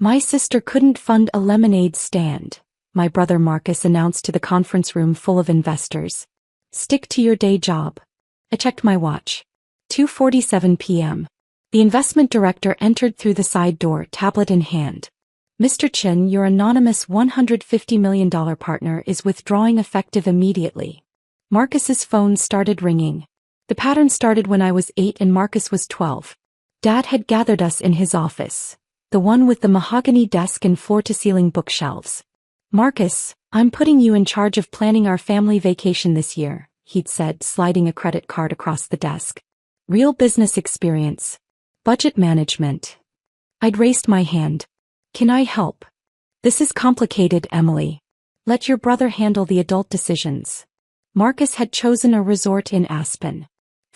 My sister couldn't fund a lemonade stand, my brother Marcus announced to the conference room full of investors. Stick to your day job. I checked my watch. 2:47 p.m. The investment director entered through the side door, tablet in hand. Mr. Chin, your anonymous $150 million partner is withdrawing effective immediately. Marcus's phone started ringing. The pattern started when I was 8 and Marcus was 12. Dad had gathered us in his office, the one with the mahogany desk and floor-to-ceiling bookshelves. Marcus, I'm putting you in charge of planning our family vacation this year, he'd said, sliding a credit card across the desk. Real business experience. Budget management. I'd raised my hand. Can I help? This is complicated, Emily. Let your brother handle the adult decisions. Marcus had chosen a resort in Aspen.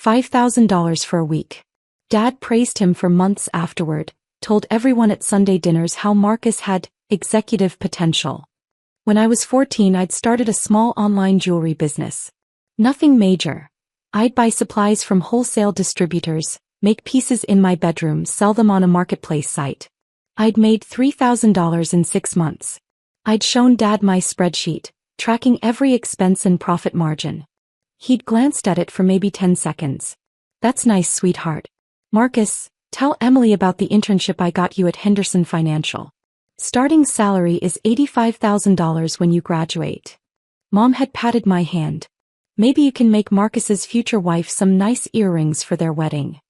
$5,000 for a week. Dad praised him for months afterward, told everyone at Sunday dinners how Marcus had executive potential. When I was 14, I'd started a small online jewelry business. Nothing major. I'd buy supplies from wholesale distributors, make pieces in my bedroom, sell them on a marketplace site. I'd made $3,000 in 6 months. I'd shown Dad my spreadsheet, tracking every expense and profit margin. He'd glanced at it for maybe 10 seconds. That's nice, sweetheart. Marcus, tell Emily about the internship I got you at Henderson Financial. Starting salary is $85,000 when you graduate. Mom had patted my hand. Maybe you can make Marcus's future wife some nice earrings for their wedding.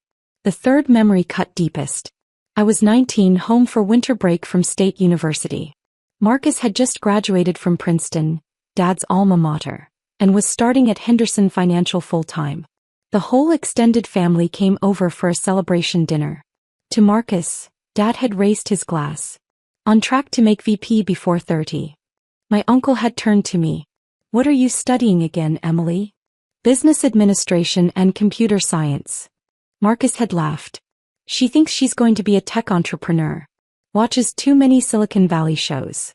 The third memory cut deepest. I was 19, home for winter break from State University. Marcus had just graduated from Princeton, Dad's alma mater, and was starting at Henderson Financial full-time. The whole extended family came over for a celebration dinner. To Marcus, Dad had raised his glass. On track to make VP before 30. My uncle had turned to me. What are you studying again, Emily? Business administration and computer science. Marcus had laughed. She thinks she's going to be a tech entrepreneur. Watches too many Silicon Valley shows.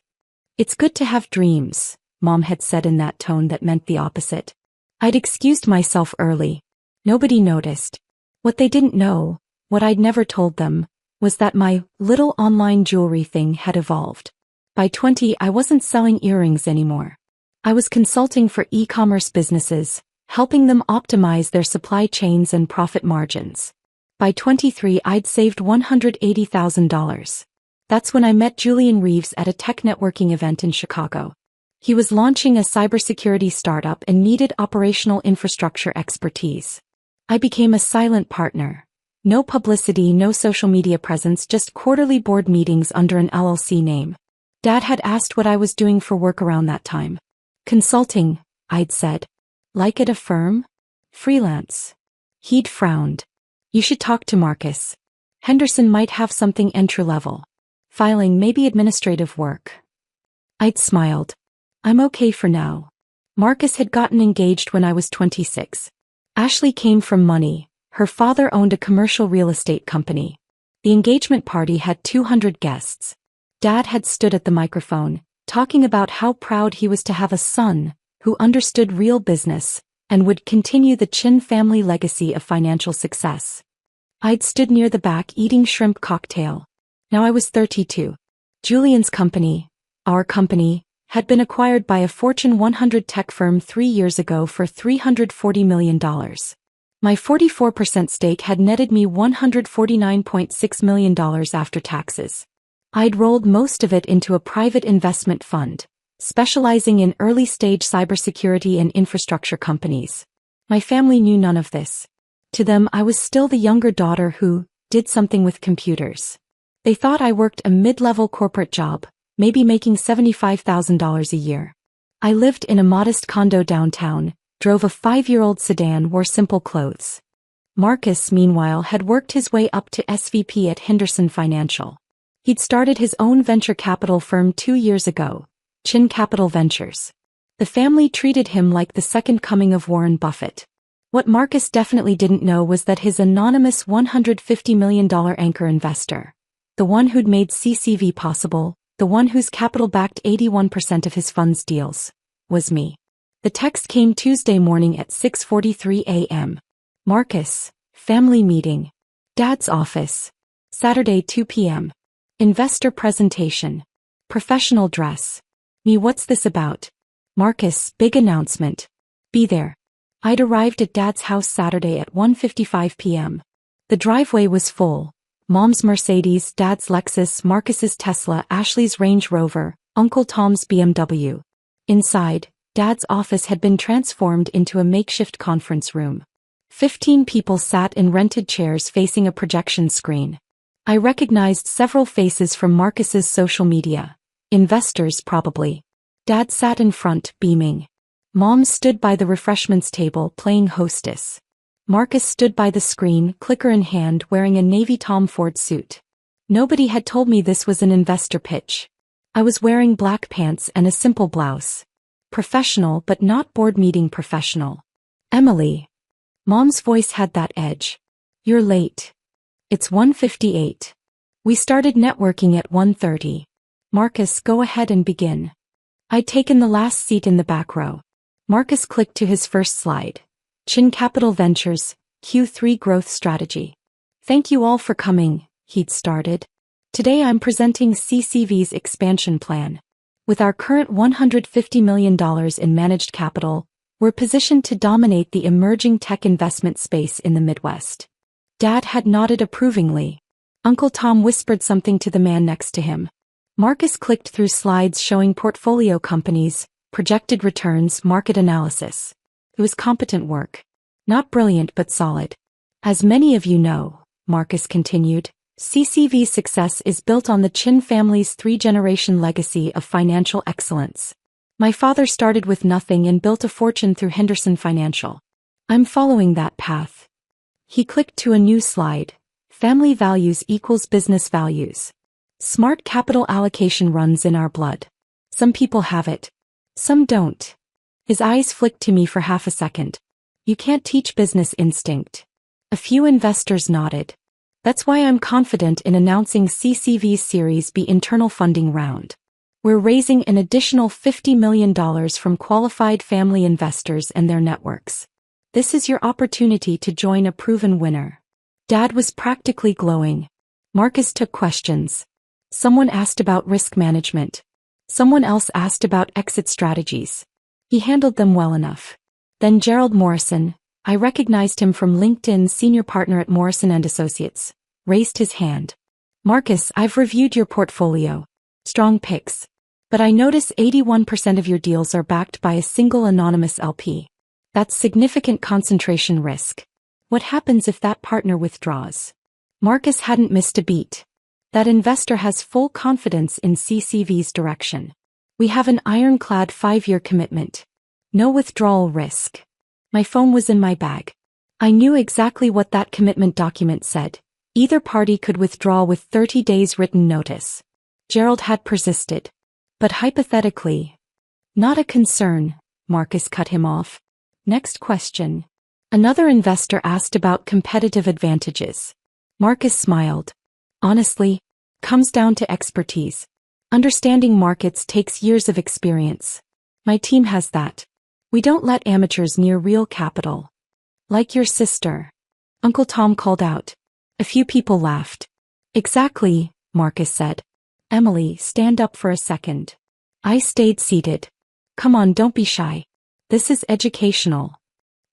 It's good to have dreams, Mom had said in that tone that meant the opposite. I'd excused myself early. Nobody noticed. What they didn't know, what I'd never told them, was that my little online jewelry thing had evolved. By 20, I wasn't selling earrings anymore. I was consulting for e-commerce businesses, helping them optimize their supply chains and profit margins. By 23, I'd saved $180,000. That's when I met Julian Reeves at a tech networking event in Chicago. He was launching a cybersecurity startup and needed operational infrastructure expertise. I became a silent partner. No publicity, no social media presence, just quarterly board meetings under an LLC name. Dad had asked what I was doing for work around that time. Consulting, I'd said. Like at a firm? Freelance. He'd frowned. You should talk to Marcus. Henderson might have something entry-level. Filing, maybe administrative work. I'd smiled. I'm okay for now. Marcus had gotten engaged when I was 26. Ashley came from money. Her father owned a commercial real estate company. The engagement party had 200 guests. Dad had stood at the microphone, talking about how proud he was to have a son who understood real business and would continue the Chin family legacy of financial success. I'd stood near the back eating shrimp cocktail. Now I was 32. Julian's company, our company, had been acquired by a Fortune 100 tech firm 3 years ago for $340 million. My 44% stake had netted me $149.6 million after taxes. I'd rolled most of it into a private investment fund, specializing in early-stage cybersecurity and infrastructure companies. My family knew none of this. To them, I was still the younger daughter who did something with computers. They thought I worked a mid-level corporate job, maybe making $75,000 a year. I lived in a modest condo downtown, drove a 5-year-old sedan, wore simple clothes. Marcus, meanwhile, had worked his way up to SVP at Henderson Financial. He'd started his own venture capital firm 2 years ago, Chin Capital Ventures. The family treated him like the second coming of Warren Buffett. What Marcus definitely didn't know was that his anonymous $150 million anchor investor, the one who'd made CCV possible, the one whose capital backed 81% of his fund's deals, was me. The text came Tuesday morning at 6:43 a.m. Marcus, family meeting. Dad's office. Saturday 2 p.m. Investor presentation. Professional dress. Me, what's this about? Marcus, big announcement. Be there. I'd arrived at Dad's house Saturday at 1:55 p.m. The driveway was full. Mom's Mercedes, Dad's Lexus, Marcus's Tesla, Ashley's Range Rover, Uncle Tom's BMW. Inside, Dad's office had been transformed into a makeshift conference room. 15 people sat in rented chairs facing a projection screen. I recognized several faces from Marcus's social media. Investors, probably. Dad sat in front, beaming. Mom stood by the refreshments table, playing hostess. Marcus stood by the screen, clicker in hand, wearing a navy Tom Ford suit. Nobody had told me this was an investor pitch. I was wearing black pants and a simple blouse. Professional but not board meeting professional. Emily. Mom's voice had that edge. You're late. It's 1:58. We started networking at 1:30. Marcus, go ahead and begin. I'd taken the last seat in the back row. Marcus clicked to his first slide. Chin Capital Ventures, Q3 Growth Strategy. Thank you all for coming, he'd started. Today I'm presenting CCV's expansion plan. With our current $150 million in managed capital, we're positioned to dominate the emerging tech investment space in the Midwest. Dad had nodded approvingly. Uncle Tom whispered something to the man next to him. Marcus clicked through slides showing portfolio companies, projected returns, market analysis. It was competent work. Not brilliant but solid. As many of you know, Marcus continued, CCV's success is built on the Chin family's 3-generation legacy of financial excellence. My father started with nothing and built a fortune through Henderson Financial. I'm following that path. He clicked to a new slide. Family values equals business values. Smart capital allocation runs in our blood. Some people have it. Some don't. His eyes flicked to me for half a second. You can't teach business instinct. A few investors nodded. That's why I'm confident in announcing CCV's Series B internal funding round. We're raising an additional $50 million from qualified family investors and their networks. This is your opportunity to join a proven winner. Dad was practically glowing. Marcus took questions. Someone asked about risk management. Someone else asked about exit strategies. He handled them well enough. Then Gerald Morrison, I recognized him from LinkedIn, senior partner at Morrison & Associates, raised his hand. Marcus, I've reviewed your portfolio. Strong picks. But I notice 81% of your deals are backed by a single anonymous LP. That's significant concentration risk. What happens if that partner withdraws? Marcus hadn't missed a beat. That investor has full confidence in CCV's direction. We have an ironclad 5-year commitment. No withdrawal risk. My phone was in my bag. I knew exactly what that commitment document said. Either party could withdraw with 30 days written notice. Gerald had persisted. But hypothetically. Not a concern, Marcus cut him off. Next question. Another investor asked about competitive advantages. Marcus smiled. Honestly, comes down to expertise. Understanding markets takes years of experience. My team has that. We don't let amateurs near real capital. Like your sister. Uncle Tom called out. A few people laughed. Exactly, Marcus said. Emily, stand up for a second. I stayed seated. Come on, don't be shy. This is educational.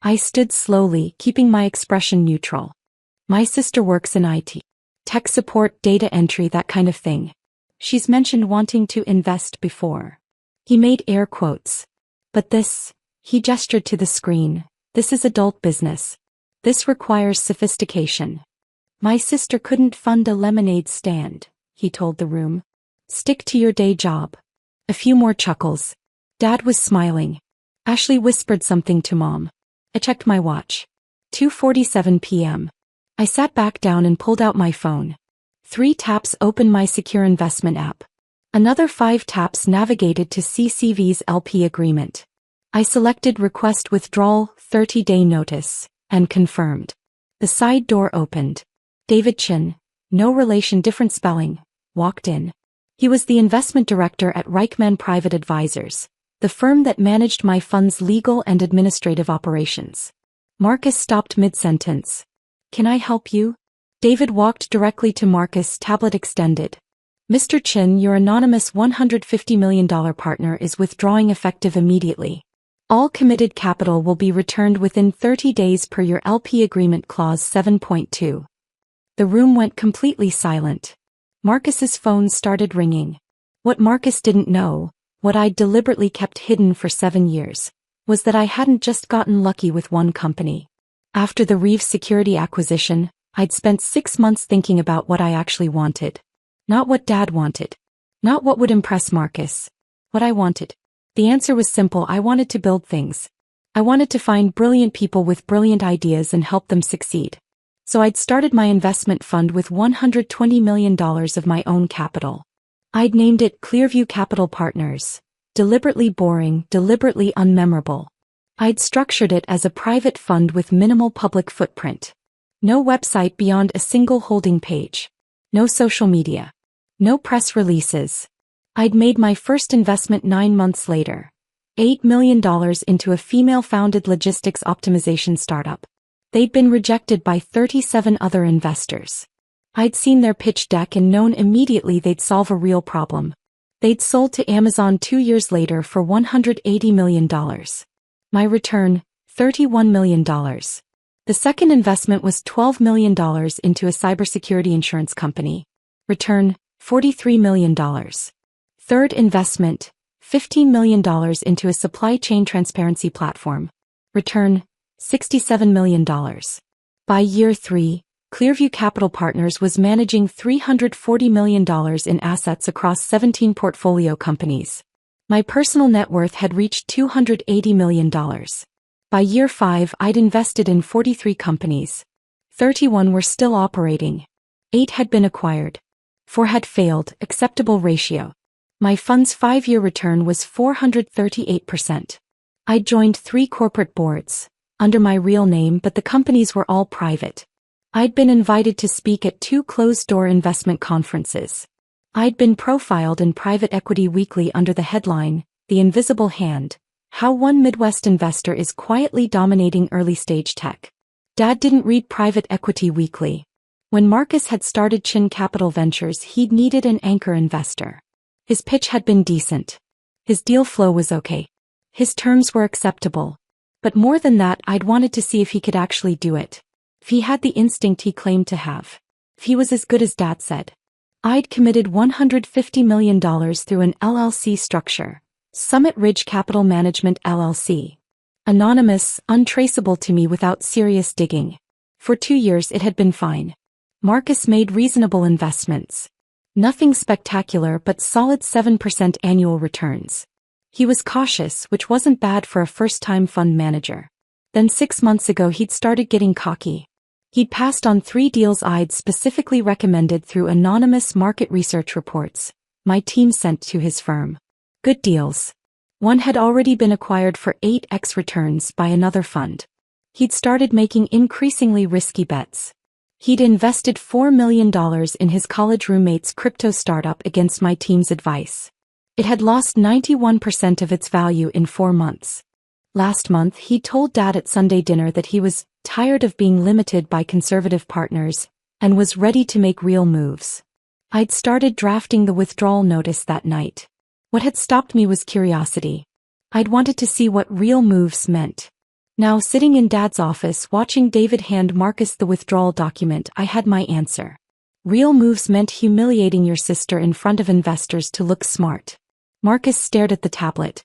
I stood slowly, keeping my expression neutral. My sister works in IT. Tech support, data entry, that kind of thing. She's mentioned wanting to invest before. He made air quotes. But this, he gestured to the screen, this is adult business. This requires sophistication. My sister couldn't fund a lemonade stand, he told the room. Stick to your day job. A few more chuckles. Dad was smiling. Ashley whispered something to Mom. I checked my watch. 2:47 p.m. I sat back down and pulled out my phone. 3 taps opened my secure investment app. Another 5 taps navigated to CCV's LP agreement. I selected Request Withdrawal, 30-day notice, and confirmed. The side door opened. David Chin, no relation, different spelling, walked in. He was the investment director at Reichman Private Advisors, the firm that managed my fund's legal and administrative operations. Marcus stopped mid-sentence. Can I help you? David walked directly to Marcus, tablet extended. Mr. Chin, your anonymous $150 million partner is withdrawing effective immediately. All committed capital will be returned within 30 days per your LP Agreement Clause 7.2. The room went completely silent. Marcus's phone started ringing. What Marcus didn't know, what I'd deliberately kept hidden for 7 years, was that I hadn't just gotten lucky with one company. After the Reeve Security acquisition, I'd spent 6 months thinking about what I actually wanted. Not what Dad wanted. Not what would impress Marcus. What I wanted. The answer was simple: I wanted to build things. I wanted to find brilliant people with brilliant ideas and help them succeed. So I'd started my investment fund with $120 million of my own capital. I'd named it Clearview Capital Partners. Deliberately boring, deliberately unmemorable. I'd structured it as a private fund with minimal public footprint. No website beyond a single holding page. No social media. No press releases. I'd made my first investment 9 months later. $8 million into a female-founded logistics optimization startup. They'd been rejected by 37 other investors. I'd seen their pitch deck and known immediately they'd solve a real problem. They'd sold to Amazon 2 years later for $180 million. My return, $31 million. The second investment was $12 million into a cybersecurity insurance company. Return, $43 million. Third investment, $15 million into a supply chain transparency platform. Return, $67 million. By year 3, Clearview Capital Partners was managing $340 million in assets across 17 portfolio companies. My personal net worth had reached $280 million. By year 5, I'd invested in 43 companies. 31 were still operating. 8 had been acquired. 4 had failed, acceptable ratio. My fund's 5-year return was 438%. I'd joined 3 corporate boards, under my real name, but the companies were all private. I'd been invited to speak at 2 closed-door investment conferences. I'd been profiled in Private Equity Weekly under the headline, The Invisible Hand, How One Midwest Investor is Quietly Dominating Early-Stage Tech. Dad didn't read Private Equity Weekly. When Marcus had started Chin Capital Ventures, he'd needed an anchor investor. His pitch had been decent. His deal flow was okay. His terms were acceptable. But more than that, I'd wanted to see if he could actually do it. If he had the instinct he claimed to have. If he was as good as Dad said. I'd committed $150 million through an LLC structure. Summit Ridge Capital Management LLC. Anonymous, untraceable to me without serious digging. For 2 years it had been fine. Marcus made reasonable investments. Nothing spectacular but solid 7% annual returns. He was cautious, which wasn't bad for a first-time fund manager. Then 6 months ago he'd started getting cocky. He'd passed on 3 deals I'd specifically recommended through anonymous market research reports my team sent to his firm. Good deals. One had already been acquired for 8x returns by another fund. He'd started making increasingly risky bets. He'd invested $4 million in his college roommate's crypto startup against my team's advice. It had lost 91% of its value in 4 months. Last month he told Dad at Sunday dinner that he was tired of being limited by conservative partners and was ready to make real moves. I'd started drafting the withdrawal notice that night. What had stopped me was curiosity. I'd wanted to see what real moves meant. Now, sitting in Dad's office watching David hand Marcus the withdrawal document, I had my answer. Real moves meant humiliating your sister in front of investors to look smart. Marcus stared at the tablet.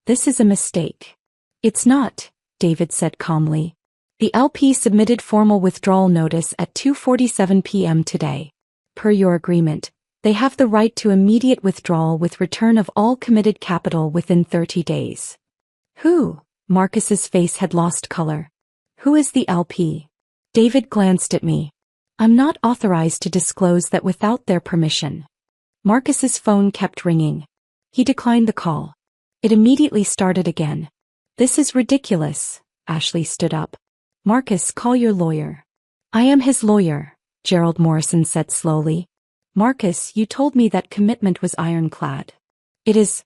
This is a mistake. It's not, David said calmly. The LP submitted formal withdrawal notice at 2:47 p.m. today. Per your agreement, they have the right to immediate withdrawal with return of all committed capital within 30 days. Who? Marcus's face had lost color. Who is the LP? David glanced at me. I'm not authorized to disclose that without their permission. Marcus's phone kept ringing. He declined the call. It immediately started again. This is ridiculous. Ashley stood up. Marcus, call your lawyer. I am his lawyer, Gerald Morrison said slowly. Marcus, you told me that commitment was ironclad. It is,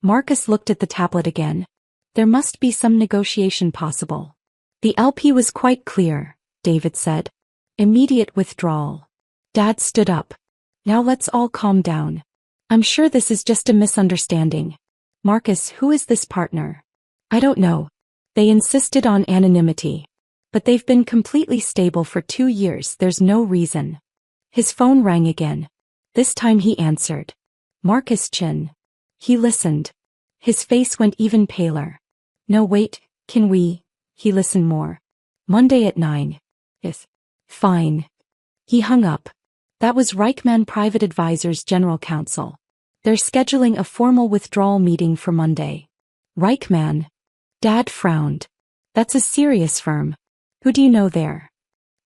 Marcus looked at the tablet again. There must be some negotiation possible. The LP was quite clear, David said. Immediate withdrawal. Dad stood up. Now let's all calm down. I'm sure this is just a misunderstanding. Marcus, who is this partner? I don't know. They insisted on anonymity. But they've been completely stable for 2 years, there's no reason. His phone rang again. This time he answered. Marcus Chin. He listened. His face went even paler. No wait, can we? He listened more. Monday at 9. Yes. Fine. He hung up. That was Reichman Private Advisors General Counsel. They're scheduling a formal withdrawal meeting for Monday. Reichman? Dad frowned. That's a serious firm. Who do you know there?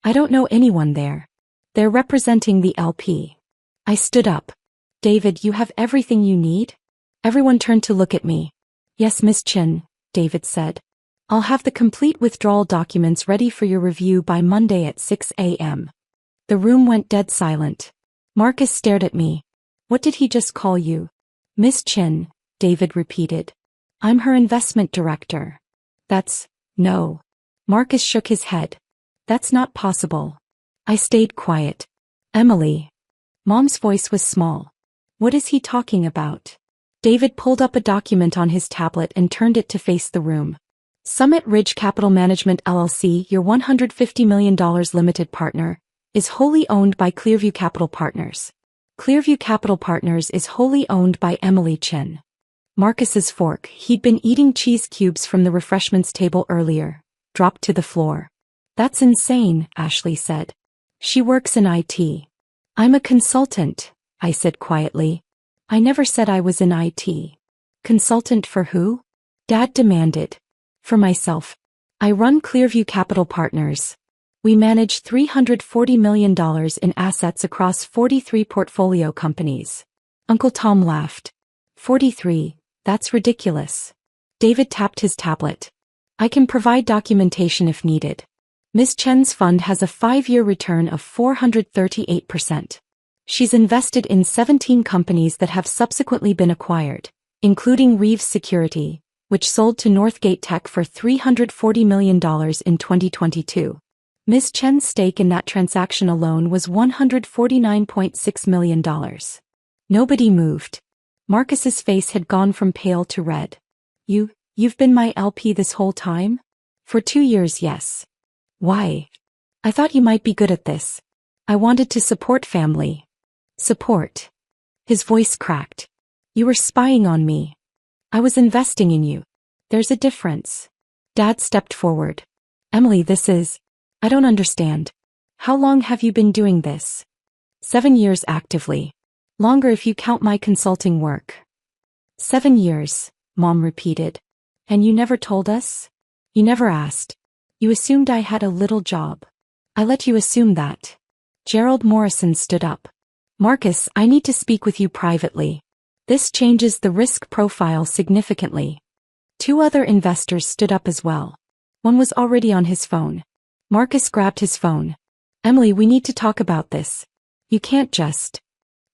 I don't know anyone there. They're representing the LP. I stood up. David, you have everything you need? Everyone turned to look at me. Yes, Miss Chin, David said. I'll have the complete withdrawal documents ready for your review by Monday at 6 a.m. The room went dead silent. Marcus stared at me. What did he just call you? Miss Chin, David repeated. I'm her investment director. No. Marcus shook his head. That's not possible. I stayed quiet. Emily. Mom's voice was small. What is he talking about? David pulled up a document on his tablet and turned it to face the room. Summit Ridge Capital Management LLC, your $150 million limited partner, is wholly owned by Clearview Capital Partners. Clearview Capital Partners is wholly owned by Emily Chin. Marcus's fork, he'd been eating cheese cubes from the refreshments table earlier, dropped to the floor. That's insane, Ashley said. She works in IT. I'm a consultant, I said quietly. I never said I was in IT. Consultant for who? Dad demanded. For myself. I run Clearview Capital Partners. We manage $340 million in assets across 43 portfolio companies. Uncle Tom laughed. 43, that's ridiculous. David tapped his tablet. I can provide documentation if needed. Ms. Chen's fund has a 5-year return of 438%. She's invested in 17 companies that have subsequently been acquired, including Reeves Security, which sold to Northgate Tech for $340 million in 2022. Ms. Chen's stake in that transaction alone was $149.6 million. Nobody moved. Marcus's face had gone from pale to red. You've been my LP this whole time? For 2 years, yes. Why? I thought you might be good at this. I wanted to support family. Support. His voice cracked. You were spying on me. I was investing in you. There's a difference. Dad stepped forward. Emily, I don't understand. How long have you been doing this? 7 years actively. Longer if you count my consulting work. 7 years, Mom repeated. And you never told us? You never asked. You assumed I had a little job. I let you assume that. Gerald Morrison stood up. Marcus, I need to speak with you privately. This changes the risk profile significantly. 2 other investors stood up as well. One was already on his phone. Marcus grabbed his phone. Emily, we need to talk about this. You can't just.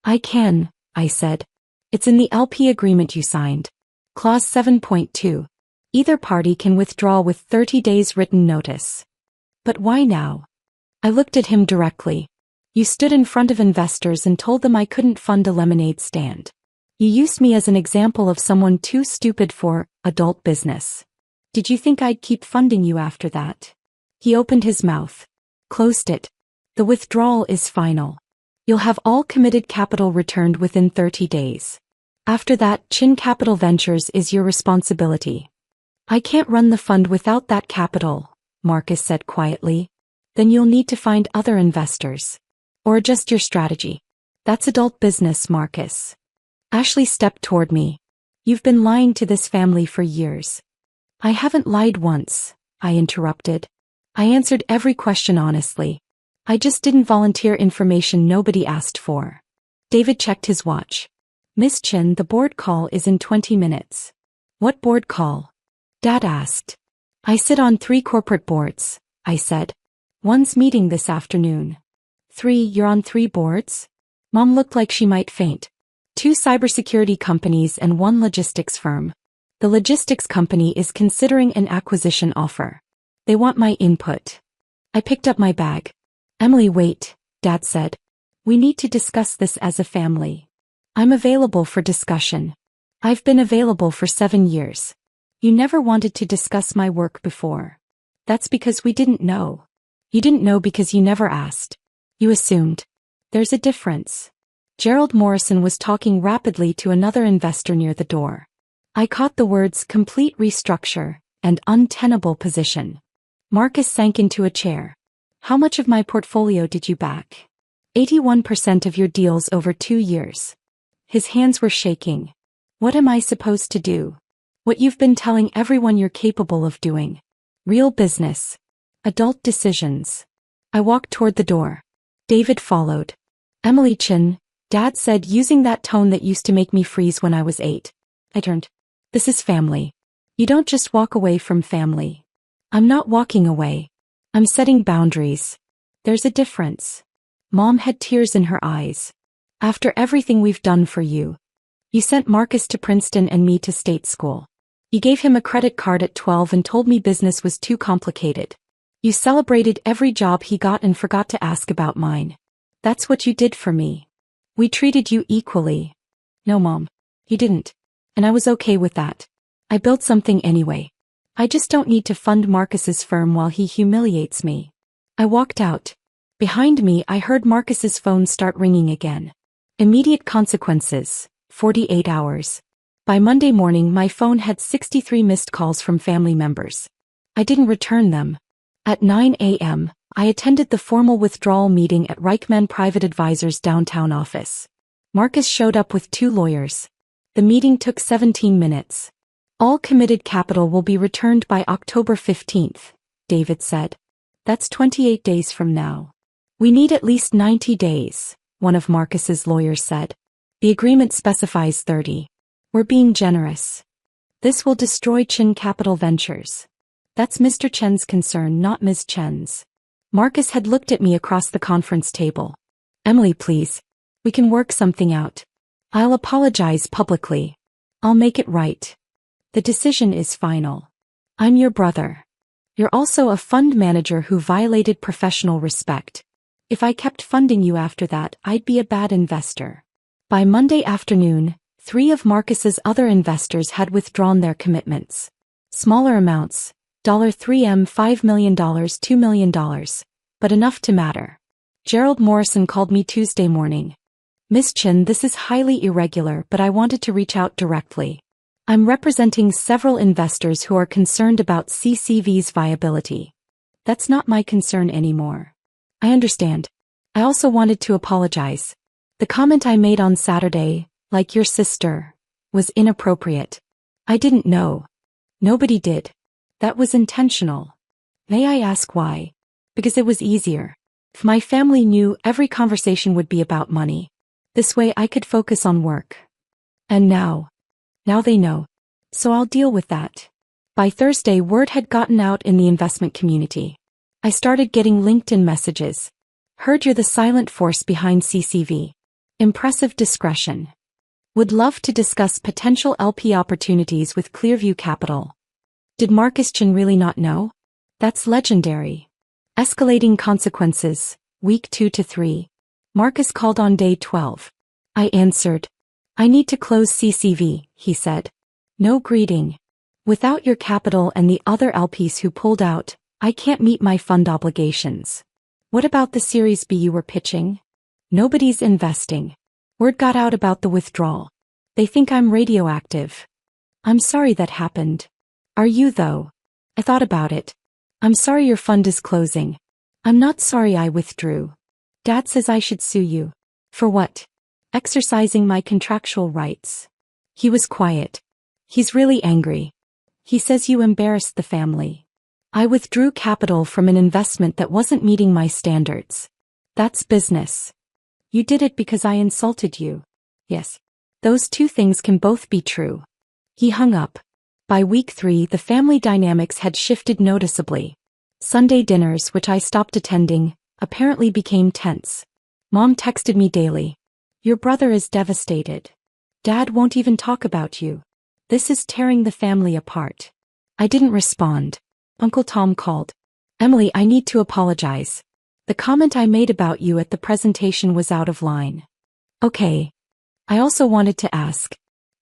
I can, I said. It's in the LP agreement you signed. Clause 7.2. Either party can withdraw with 30 days written notice. But why now? I looked at him directly. You stood in front of investors and told them I couldn't fund a lemonade stand. You used me as an example of someone too stupid for adult business. Did you think I'd keep funding you after that? He opened his mouth. Closed it. The withdrawal is final. You'll have all committed capital returned within 30 days. After that, Chin Capital Ventures is your responsibility. I can't run the fund without that capital, Marcus said quietly. Then you'll need to find other investors. Or adjust your strategy. That's adult business, Marcus. Ashley stepped toward me. You've been lying to this family for years. I haven't lied once, I interrupted. I answered every question honestly. I just didn't volunteer information nobody asked for. David checked his watch. Miss Chin, the board call is in 20 minutes. What board call? Dad asked. I sit on 3 corporate boards, I said. One's meeting this afternoon. 3, you're on 3 boards? Mom looked like she might faint. 2 cybersecurity companies and 1 logistics firm. The logistics company is considering an acquisition offer. They want my input. I picked up my bag. Emily, wait, Dad said. We need to discuss this as a family. I'm available for discussion. I've been available for 7 years. You never wanted to discuss my work before. That's because we didn't know. You didn't know because you never asked. You assumed. There's a difference. Gerald Morrison was talking rapidly to another investor near the door. I caught the words complete restructure and untenable position. Marcus sank into a chair. How much of my portfolio did you back? 81% of your deals over 2 years. His hands were shaking. What am I supposed to do? What you've been telling everyone you're capable of doing. Real business. Adult decisions. I walked toward the door. David followed. Emily Chin, Dad said using that tone that used to make me freeze when I was 8. I turned. This is family. You don't just walk away from family. I'm not walking away. I'm setting boundaries. There's a difference. Mom had tears in her eyes. After everything we've done for you. You sent Marcus to Princeton and me to state school. You gave him a credit card at 12 and told me business was too complicated. You celebrated every job he got and forgot to ask about mine. That's what you did for me. We treated you equally. No, Mom. You didn't. And I was okay with that. I built something anyway. I just don't need to fund Marcus's firm while he humiliates me. I walked out. Behind me, I heard Marcus's phone start ringing again. Immediate consequences, 48 hours. By Monday morning, my phone had 63 missed calls from family members. I didn't return them. At 9 a.m., I attended the formal withdrawal meeting at Reichman Private Advisors' downtown office. Marcus showed up with 2 lawyers. The meeting took 17 minutes. All committed capital will be returned by October 15th, David said. That's 28 days from now. We need at least 90 days, one of Marcus's lawyers said. The agreement specifies 30. We're being generous. This will destroy Chen Capital Ventures. That's Mr. Chen's concern, not Ms. Chen's. Marcus had looked at me across the conference table. Emily, please. We can work something out. I'll apologize publicly. I'll make it right. The decision is final. I'm your brother. You're also a fund manager who violated professional respect. If I kept funding you after that, I'd be a bad investor. By Monday afternoon, 3 of Marcus's other investors had withdrawn their commitments. Smaller amounts, $3M, $5 million, $2 million, but enough to matter. Gerald Morrison called me Tuesday morning. Miss Chin, this is highly irregular, but I wanted to reach out directly. I'm representing several investors who are concerned about CCV's viability. That's not my concern anymore. I understand. I also wanted to apologize. The comment I made on Saturday, like your sister, was inappropriate. I didn't know. Nobody did. That was intentional. May I ask why? Because it was easier. If my family knew, every conversation would be about money. This way I could focus on work. And now they know. So I'll deal with that. By Thursday, word had gotten out in the investment community. I started getting LinkedIn messages. Heard you're the silent force behind CCV. Impressive discretion. Would love to discuss potential LP opportunities with Clearview Capital. Did Marcus Chin really not know? That's legendary. Escalating consequences, week 2 to 3. Marcus called on day 12. I answered. I need to close CCV, he said. No greeting. Without your capital and the other LPs who pulled out, I can't meet my fund obligations. What about the Series B you were pitching? Nobody's investing. Word got out about the withdrawal. They think I'm radioactive. I'm sorry that happened. Are you though? I thought about it. I'm sorry your fund is closing. I'm not sorry I withdrew. Dad says I should sue you. For what? Exercising my contractual rights. He was quiet. He's really angry. He says you embarrassed the family. I withdrew capital from an investment that wasn't meeting my standards. That's business. You did it because I insulted you. Yes. Those 2 things can both be true. He hung up. By week 3, the family dynamics had shifted noticeably. Sunday dinners, which I stopped attending, apparently became tense. Mom texted me daily. Your brother is devastated. Dad won't even talk about you. This is tearing the family apart. I didn't respond. Uncle Tom called. Emily, I need to apologize. The comment I made about you at the presentation was out of line. Okay. I also wanted to ask.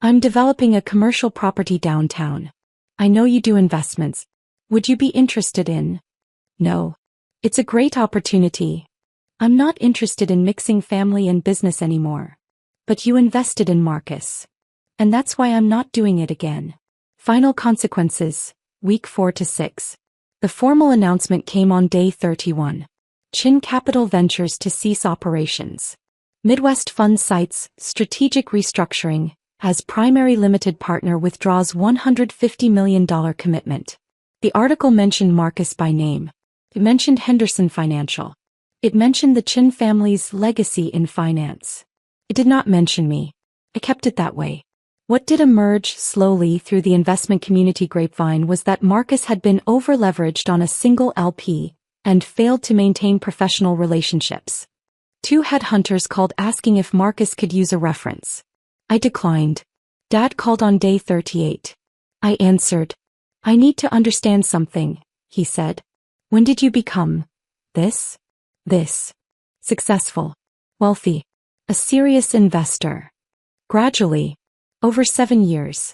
I'm developing a commercial property downtown. I know you do investments. Would you be interested in? No. It's a great opportunity. I'm not interested in mixing family and business anymore. But you invested in Marcus. And that's why I'm not doing it again. Final consequences, week 4 to 6. The formal announcement came on day 31. Chin Capital Ventures to cease operations. Midwest Fund cites strategic restructuring as primary limited partner withdraws $150 million commitment. The article mentioned Marcus by name. It mentioned Henderson Financial. It mentioned the Chin family's legacy in finance. It did not mention me. I kept it that way. What did emerge slowly through the investment community grapevine was that Marcus had been over-leveraged on a single LP and failed to maintain professional relationships. 2 headhunters called asking if Marcus could use a reference. I declined. Dad called on day 38. I answered. I need to understand something, he said. When did you become this? Successful. Wealthy. A serious investor. Gradually. Over 7 years.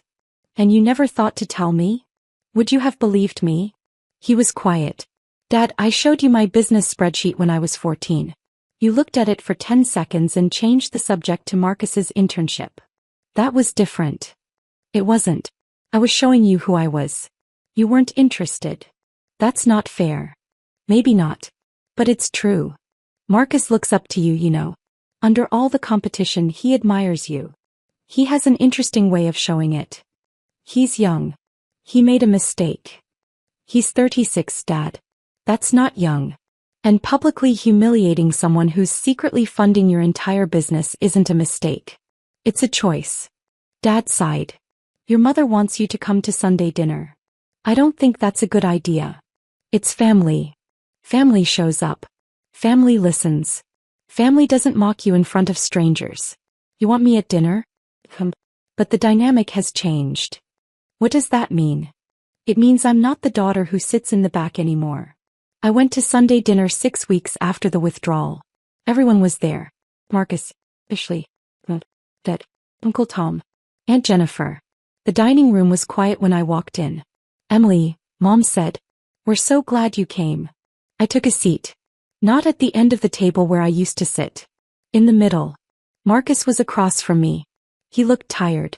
And you never thought to tell me? Would you have believed me? He was quiet. Dad, I showed you my business spreadsheet when I was 14. You looked at it for 10 seconds and changed the subject to Marcus's internship. That was different. It wasn't. I was showing you who I was. You weren't interested. That's not fair. Maybe not. But it's true. Marcus looks up to you, you know. Under all the competition, he admires you. He has an interesting way of showing it. He's young. He made a mistake. He's 36, Dad. That's not young. And publicly humiliating someone who's secretly funding your entire business isn't a mistake. It's a choice. Dad sighed. Your mother wants you to come to Sunday dinner. I don't think that's a good idea. It's family. Family shows up. Family listens. Family doesn't mock you in front of strangers. You want me at dinner? But the dynamic has changed. What does that mean? It means I'm not the daughter who sits in the back anymore. I went to Sunday dinner 6 weeks after the withdrawal. Everyone was there. Marcus, Ashley, Dad, Uncle Tom, Aunt Jennifer. The dining room was quiet when I walked in. Emily, Mom said, "We're so glad you came." I took a seat. Not at the end of the table where I used to sit. In the middle. Marcus was across from me. He looked tired.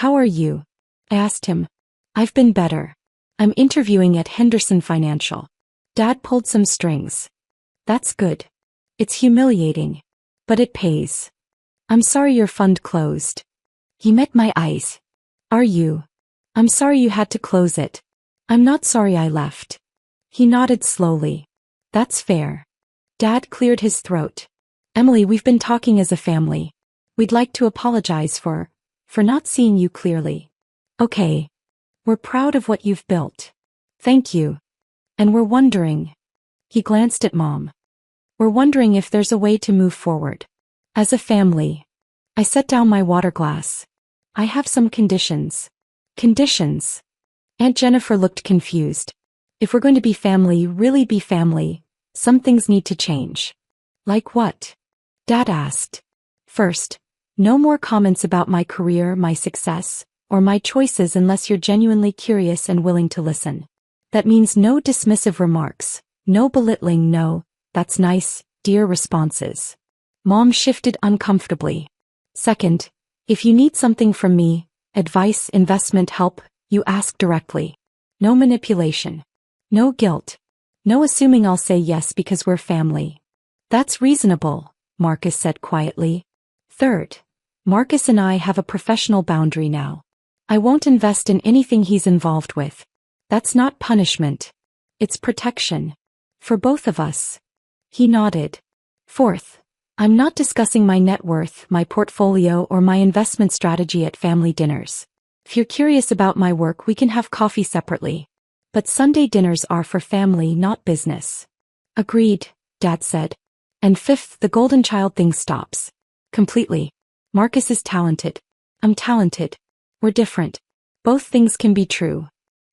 "How are you?" I asked him. "I've been better. I'm interviewing at Henderson Financial." Dad pulled some strings. "That's good. It's humiliating. But it pays. I'm sorry your fund closed." He met my eyes. "Are you?" "I'm sorry you had to close it." "I'm not sorry I left." He nodded slowly. "That's fair." Dad cleared his throat. "Emily, we've been talking as a family. We'd like to apologize for not seeing you clearly." "Okay. We're proud of what you've built." "Thank you. And we're wondering." He glanced at Mom. "We're wondering if there's a way to move forward. As a family." I set down my water glass. "I have some conditions." "Conditions?" Aunt Jennifer looked confused. "If we're going to be family, really be family, some things need to change." "Like what?" Dad asked. "First, no more comments about my career, my success, or my choices unless you're genuinely curious and willing to listen. That means no dismissive remarks, no belittling, no, 'That's nice, dear' responses." Mom shifted uncomfortably. "Second, if you need something from me, advice, investment help, you ask directly. No manipulation. No guilt. No assuming I'll say yes because we're family." "That's reasonable," Marcus said quietly. "Third, Marcus and I have a professional boundary now. I won't invest in anything he's involved with. That's not punishment. It's protection. For both of us." He nodded. "Fourth, I'm not discussing my net worth, my portfolio, or my investment strategy at family dinners. If you're curious about my work, we can have coffee separately. But Sunday dinners are for family, not business." "Agreed," Dad said. "And fifth, the golden child thing stops. Completely. Marcus is talented. I'm talented. We're different. Both things can be true."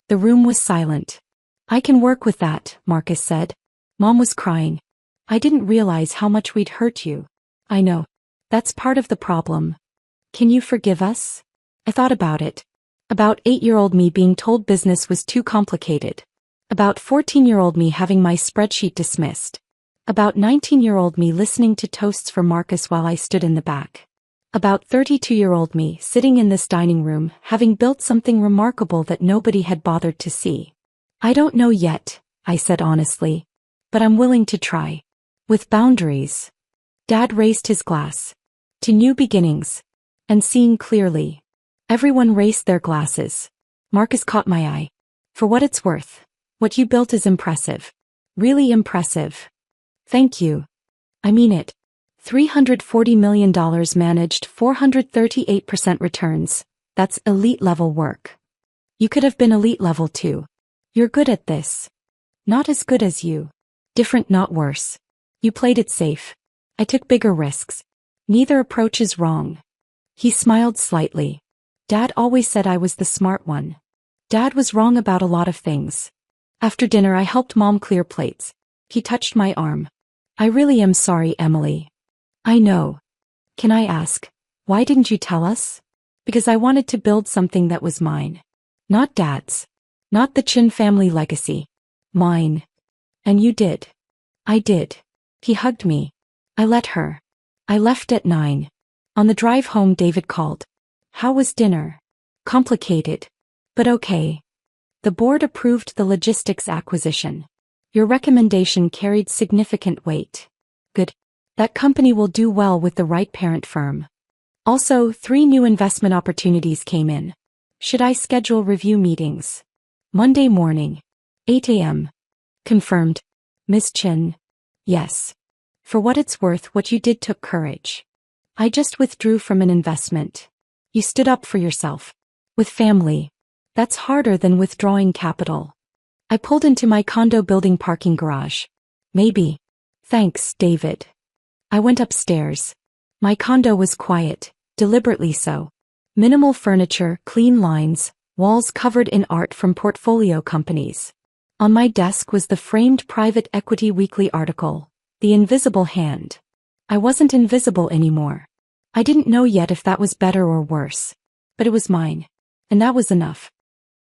The room was silent. "I can work with that," Marcus said. Mom was crying. I didn't realize how much we'd hurt you. I know. That's part of the problem. Can you forgive us? I thought about it. About 8-year-old me being told business was too complicated. About 14-year-old me having my spreadsheet dismissed. About 19-year-old me listening to toasts for Marcus while I stood in the back. About 32-year-old me sitting in this dining room having built something remarkable that nobody had bothered to see. I don't know yet, I said honestly. But I'm willing to try. With boundaries. Dad raised his glass. To new beginnings. And seeing clearly. Everyone raised their glasses. Marcus caught my eye. For what it's worth. What you built is impressive. Really impressive. Thank you. I mean it. $340 million managed 438% returns. That's elite level work. You could have been elite level too. You're good at this. Not as good as you. Different, not worse. You played it safe. I took bigger risks. Neither approach is wrong. He smiled slightly. Dad always said I was the smart one. Dad was wrong about a lot of things. After dinner I helped Mom clear plates. He touched my arm. I really am sorry, Emily. I know. Can I ask, why didn't you tell us? Because I wanted to build something that was mine. Not Dad's. Not the Chin family legacy. Mine. And you did. I did. He hugged me. I let her. I left at 9. On the drive home David called. How was dinner? Complicated. But okay. The board approved the logistics acquisition. Your recommendation carried significant weight. Good. That company will do well with the right parent firm. Also, 3 new investment opportunities came in. Should I schedule review meetings? Monday morning. 8 a.m. Confirmed. Miss Chin. Yes. For what it's worth, what you did took courage. I just withdrew from an investment. You stood up for yourself. With family. That's harder than withdrawing capital. I pulled into my condo building parking garage. Maybe. Thanks, David. I went upstairs. My condo was quiet, deliberately so. Minimal furniture, clean lines, walls covered in art from portfolio companies. On my desk was the framed Private Equity Weekly article, The Invisible Hand. I wasn't invisible anymore. I didn't know yet if that was better or worse. But it was mine. And that was enough.